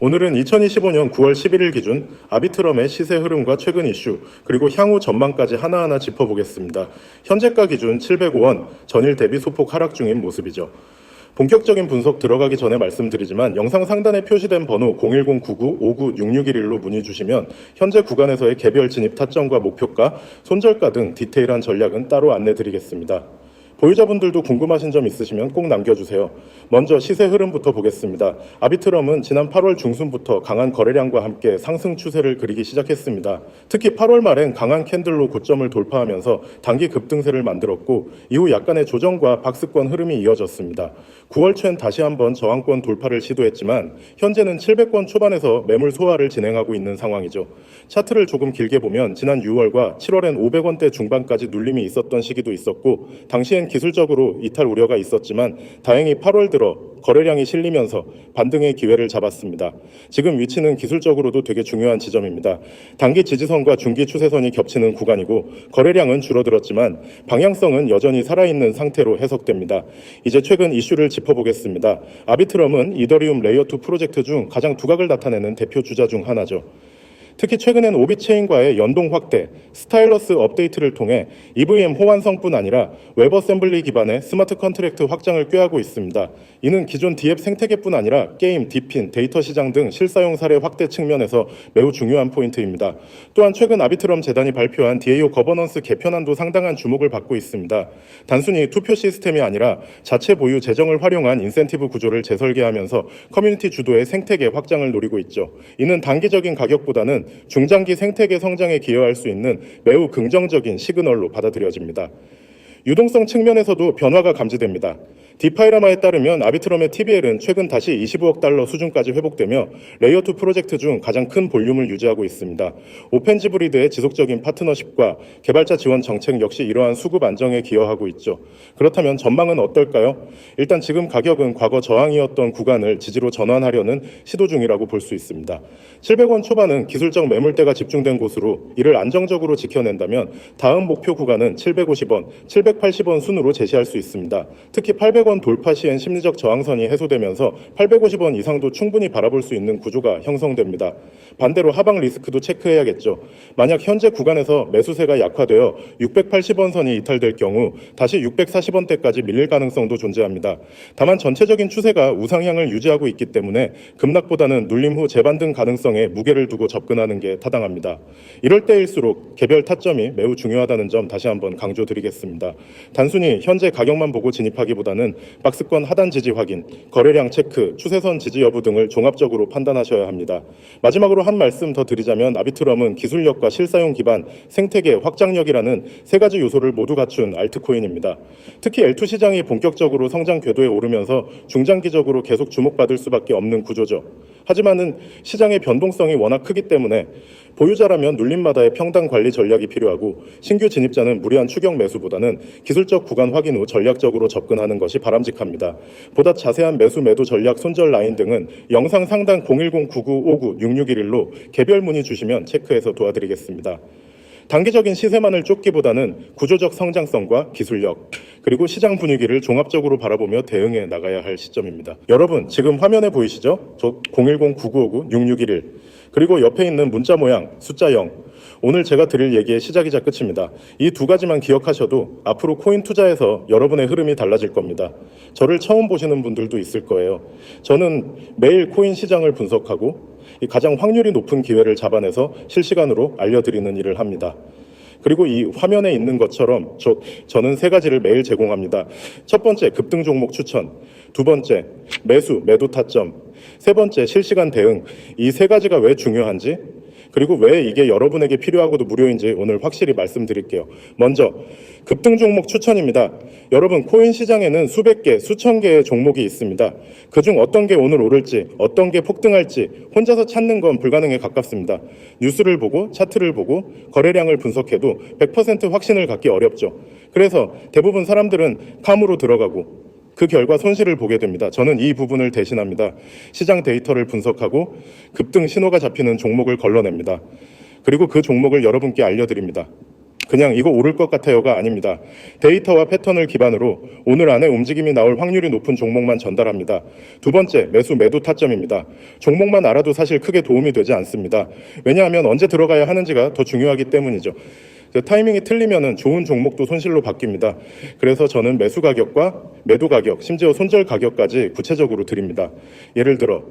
오늘은 2025년 9월 11일 기준 아비트럼의 시세 흐름과 최근 이슈, 그리고 향후 전망까지 하나하나 짚어보겠습니다. 현재가 기준 705원, 전일 대비 소폭 하락 중인 모습이죠. 본격적인 분석 들어가기 전에 말씀드리지만 영상 상단에 표시된 번호 01099-596611로 문의 주시면 현재 구간에서의 개별 진입 타점과 목표가, 손절가 등 디테일한 전략은 따로 안내드리겠습니다. 보유자분들도 궁금하신 점 있으시면 꼭 남겨주세요. 먼저 시세 흐름부터 보겠습니다. 아비트럼은 지난 8월 중순부터 강한 거래량과 함께 상승 추세를 그리기 시작했습니다. 특히 8월 말엔 강한 캔들로 고점을 돌파하면서 단기 급등세를 만들었고 이후 약간의 조정과 박스권 흐름이 이어졌습니다. 9월 초엔 다시 한번 저항권 돌파를 시도했지만 현재는 700권 초반에서 매물 소화를 진행하고 있는 상황이죠. 차트를 조금 길게 보면 지난 6월과 7월엔 500원대 중반까지 눌림이 있었던 시기도 있었고 당시엔 기술적으로 이탈 우려가 있었지만 다행히 8월 들어 거래량이 실리면서 반등의 기회를 잡았습니다. 지금 위치는 기술적으로도 되게 중요한 지점입니다. 단기 지지선과 중기 추세선이 겹치는 구간이고 거래량은 줄어들었지만 방향성은 여전히 살아있는 상태로 해석됩니다. 이제 최근 이슈를 짚어보겠습니다. 아비트럼은 이더리움 레이어2 프로젝트 중 가장 두각을 나타내는 대표 주자 중 하나죠. 특히 최근엔 오비체인과의 연동 확대, 스타일러스 업데이트를 통해 EVM 호환성뿐 아니라 웹어셈블리 기반의 스마트 컨트랙트 확장을 꾀하고 있습니다. 이는 기존 디앱 생태계뿐 아니라 게임, 디핀, 데이터 시장 등 실사용 사례 확대 측면에서 매우 중요한 포인트입니다. 또한 최근 아비트럼 재단이 발표한 DAO 거버넌스 개편안도 상당한 주목을 받고 있습니다. 단순히 투표 시스템이 아니라 자체 보유 재정을 활용한 인센티브 구조를 재설계하면서 커뮤니티 주도의 생태계 확장을 노리고 있죠. 이는 단기적인 가격보다는 중장기 생태계 성장에 기여할 수 있는 매우 긍정적인 시그널로 받아들여집니다. 유동성 측면에서도 변화가 감지됩니다. 디파이라마에 따르면 아비트럼의 TVL은 최근 다시 25억 달러 수준까지 회복되며 레이어2 프로젝트 중 가장 큰 볼륨을 유지하고 있습니다. 오펜지브리드의 지속적인 파트너십과 개발자 지원 정책 역시 이러한 수급 안정에 기여하고 있죠. 그렇다면 전망은 어떨까요? 일단 지금 가격은 과거 저항이었던 구간을 지지로 전환하려는 시도 중이라고 볼 수 있습니다. 700원 초반은 기술적 매물대가 집중된 곳으로 이를 안정적으로 지켜낸다면 다음 목표 구간은 750원, 780원 순으로 제시할 수 있습니다. 특히 800원 돌파 시엔 심리적 저항선이 해소되면서 850원 이상도 충분히 바라볼 수 있는 구조가 형성됩니다. 반대로 하방 리스크도 체크해야겠죠. 만약 현재 구간에서 매수세가 약화되어 680원 선이 이탈될 경우 다시 640원대까지 밀릴 가능성도 존재합니다. 다만 전체적인 추세가 우상향을 유지하고 있기 때문에 급락보다는 눌림 후 재반등 가능성에 무게를 두고 접근하는 게 타당합니다. 이럴 때일수록 개별 타점이 매우 중요하다는 점 다시 한번 강조드리겠습니다. 단순히 현재 가격만 보고 진입하기보다는 박스권 하단 지지 확인, 거래량 체크, 추세선 지지 여부 등을 종합적으로 판단하셔야 합니다. 마지막으로 한 말씀 더 드리자면 아비트럼은 기술력과 실사용 기반, 생태계 확장력이라는 세 가지 요소를 모두 갖춘 알트코인입니다. 특히 L2 시장이 본격적으로 성장 궤도에 오르면서 중장기적으로 계속 주목받을 수밖에 없는 구조죠. 하지만은 시장의 변동성이 워낙 크기 때문에 보유자라면 눌림마다의 평단 관리 전략이 필요하고 신규 진입자는 무리한 추격 매수보다는 기술적 구간 확인 후 전략적으로 접근하는 것이 바람직합니다. 보다 자세한 매수 매도 전략 손절 라인 등은 영상 상단 01099596611로 개별 문의 주시면 체크해서 도와드리겠습니다. 단기적인 시세만을 쫓기보다는 구조적 성장성과 기술력, 그리고 시장 분위기를 종합적으로 바라보며 대응해 나가야 할 시점입니다. 여러분, 지금 화면에 보이시죠? 저 01099596611, 그리고 옆에 있는 문자 모양 숫자 0, 오늘 제가 드릴 얘기의 시작이자 끝입니다. 이 두 가지만 기억하셔도 앞으로 코인 투자에서 여러분의 흐름이 달라질 겁니다. 저를 처음 보시는 분들도 있을 거예요. 저는 매일 코인 시장을 분석하고 가장 확률이 높은 기회를 잡아내서 실시간으로 알려드리는 일을 합니다. 그리고 이 화면에 있는 것처럼 저는 세 가지를 매일 제공합니다. 첫 번째, 급등 종목 추천. 두 번째, 매수, 매도 타점. 세 번째, 실시간 대응. 이 세 가지가 왜 중요한지, 그리고 왜 이게 여러분에게 필요하고도 무료인지 오늘 확실히 말씀드릴게요. 먼저 급등 종목 추천입니다. 여러분, 코인 시장에는 수백 개, 수천 개의 종목이 있습니다. 그중 어떤 게 오늘 오를지, 어떤 게 폭등할지 혼자서 찾는 건 불가능에 가깝습니다. 뉴스를 보고 차트를 보고 거래량을 분석해도 100% 확신을 갖기 어렵죠. 그래서 대부분 사람들은 팜으로 들어가고 그 결과 손실을 보게 됩니다. 저는 이 부분을 대신합니다. 시장 데이터를 분석하고 급등 신호가 잡히는 종목을 걸러냅니다. 그리고 그 종목을 여러분께 알려드립니다. 그냥 이거 오를 것 같아요가 아닙니다. 데이터와 패턴을 기반으로 오늘 안에 움직임이 나올 확률이 높은 종목만 전달합니다. 두 번째, 매수 매도 타점입니다. 종목만 알아도 사실 크게 도움이 되지 않습니다. 왜냐하면 언제 들어가야 하는지가 더 중요하기 때문이죠. 타이밍이 틀리면은 좋은 종목도 손실로 바뀝니다. 그래서 저는 매수 가격과 매도 가격, 심지어 손절 가격까지 구체적으로 드립니다. 예를 들어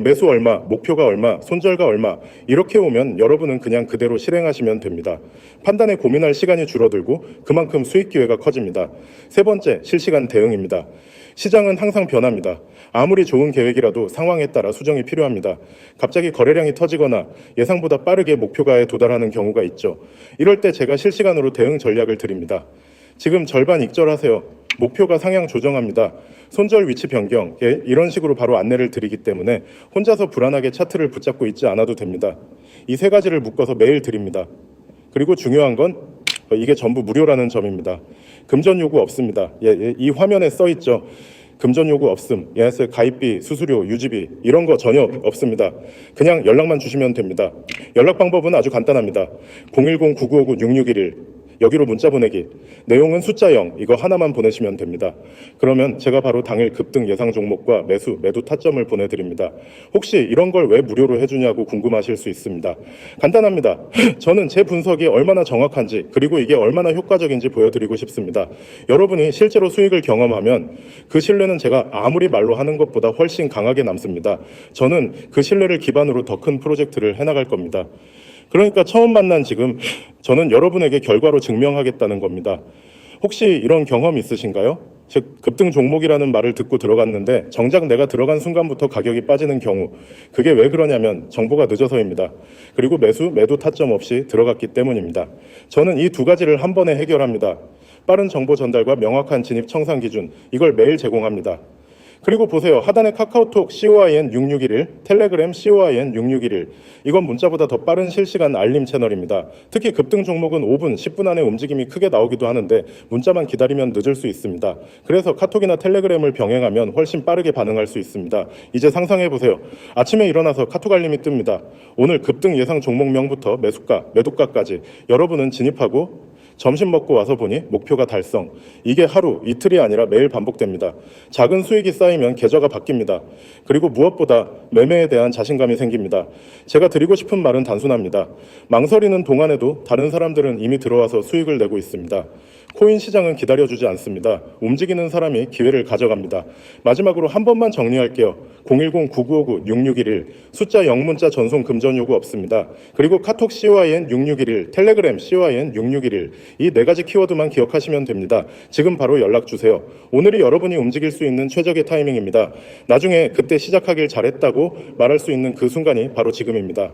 매수 얼마, 목표가 얼마, 손절가 얼마 이렇게 오면 여러분은 그냥 그대로 실행하시면 됩니다. 판단에 고민할 시간이 줄어들고 그만큼 수익 기회가 커집니다. 세 번째, 실시간 대응입니다. 시장은 항상 변합니다. 아무리 좋은 계획이라도 상황에 따라 수정이 필요합니다. 갑자기 거래량이 터지거나 예상보다 빠르게 목표가에 도달하는 경우가 있죠. 이럴 때 제가 실시간으로 대응 전략을 드립니다. 지금 절반 익절하세요. 목표가 상향 조정합니다. 손절 위치 변경, 이런 식으로 바로 안내를 드리기 때문에 혼자서 불안하게 차트를 붙잡고 있지 않아도 됩니다. 이 세 가지를 묶어서 매일 드립니다. 그리고 중요한 건 이게 전부 무료라는 점입니다. 금전 요구 없습니다. 이 화면에 써 있죠. 금전 요구 없음, 가입비, 수수료, 유지비 이런 거 전혀 없습니다. 그냥 연락만 주시면 됩니다. 연락 방법은 아주 간단합니다. 010-9959-6611 여기로 문자 보내기. 내용은 숫자 0 이거 하나만 보내시면 됩니다. 그러면 제가 바로 당일 급등 예상 종목과 매수, 매도 타점을 보내드립니다. 혹시 이런 걸 왜 무료로 해주냐고 궁금하실 수 있습니다. 간단합니다. 저는 제 분석이 얼마나 정확한지 그리고 이게 얼마나 효과적인지 보여드리고 싶습니다. 여러분이 실제로 수익을 경험하면 그 신뢰는 제가 아무리 말로 하는 것보다 훨씬 강하게 남습니다. 저는 그 신뢰를 기반으로 더 큰 프로젝트를 해나갈 겁니다. 그러니까 처음 만난 지금 저는 여러분에게 결과로 증명하겠다는 겁니다. 혹시 이런 경험 있으신가요? 즉 급등 종목이라는 말을 듣고 들어갔는데 정작 내가 들어간 순간부터 가격이 빠지는 경우, 그게 왜 그러냐면 정보가 늦어서입니다. 그리고 매수, 매도 타점 없이 들어갔기 때문입니다. 저는 이 두 가지를 한 번에 해결합니다. 빠른 정보 전달과 명확한 진입 청산 기준, 이걸 매일 제공합니다. 그리고 보세요. 하단에 카카오톡 COIN6611, 텔레그램 COIN6611. 이건 문자보다 더 빠른 실시간 알림 채널입니다. 특히 급등 종목은 5분, 10분 안에 움직임이 크게 나오기도 하는데 문자만 기다리면 늦을 수 있습니다. 그래서 카톡이나 텔레그램을 병행하면 훨씬 빠르게 반응할 수 있습니다. 이제 상상해 보세요. 아침에 일어나서 카톡 알림이 뜹니다. 오늘 급등 예상 종목명부터 매수가, 매도가까지 여러분은 진입하고 점심 먹고 와서 보니 목표가 달성. 이게 하루, 이틀이 아니라 매일 반복됩니다. 작은 수익이 쌓이면 계좌가 바뀝니다. 그리고 무엇보다 매매에 대한 자신감이 생깁니다. 제가 드리고 싶은 말은 단순합니다. 망설이는 동안에도 다른 사람들은 이미 들어와서 수익을 내고 있습니다. 코인 시장은 기다려주지 않습니다. 움직이는 사람이 기회를 가져갑니다. 마지막으로 한 번만 정리할게요. 010-9959-6611 숫자 0문자 전송 금전 요구 없습니다. 그리고 카톡 COIN6611, 텔레그램 COIN6611 이 네 가지 키워드만 기억하시면 됩니다. 지금 바로 연락 주세요. 오늘이 여러분이 움직일 수 있는 최적의 타이밍입니다. 나중에 그때 시작하길 잘했다고 말할 수 있는 그 순간이 바로 지금입니다.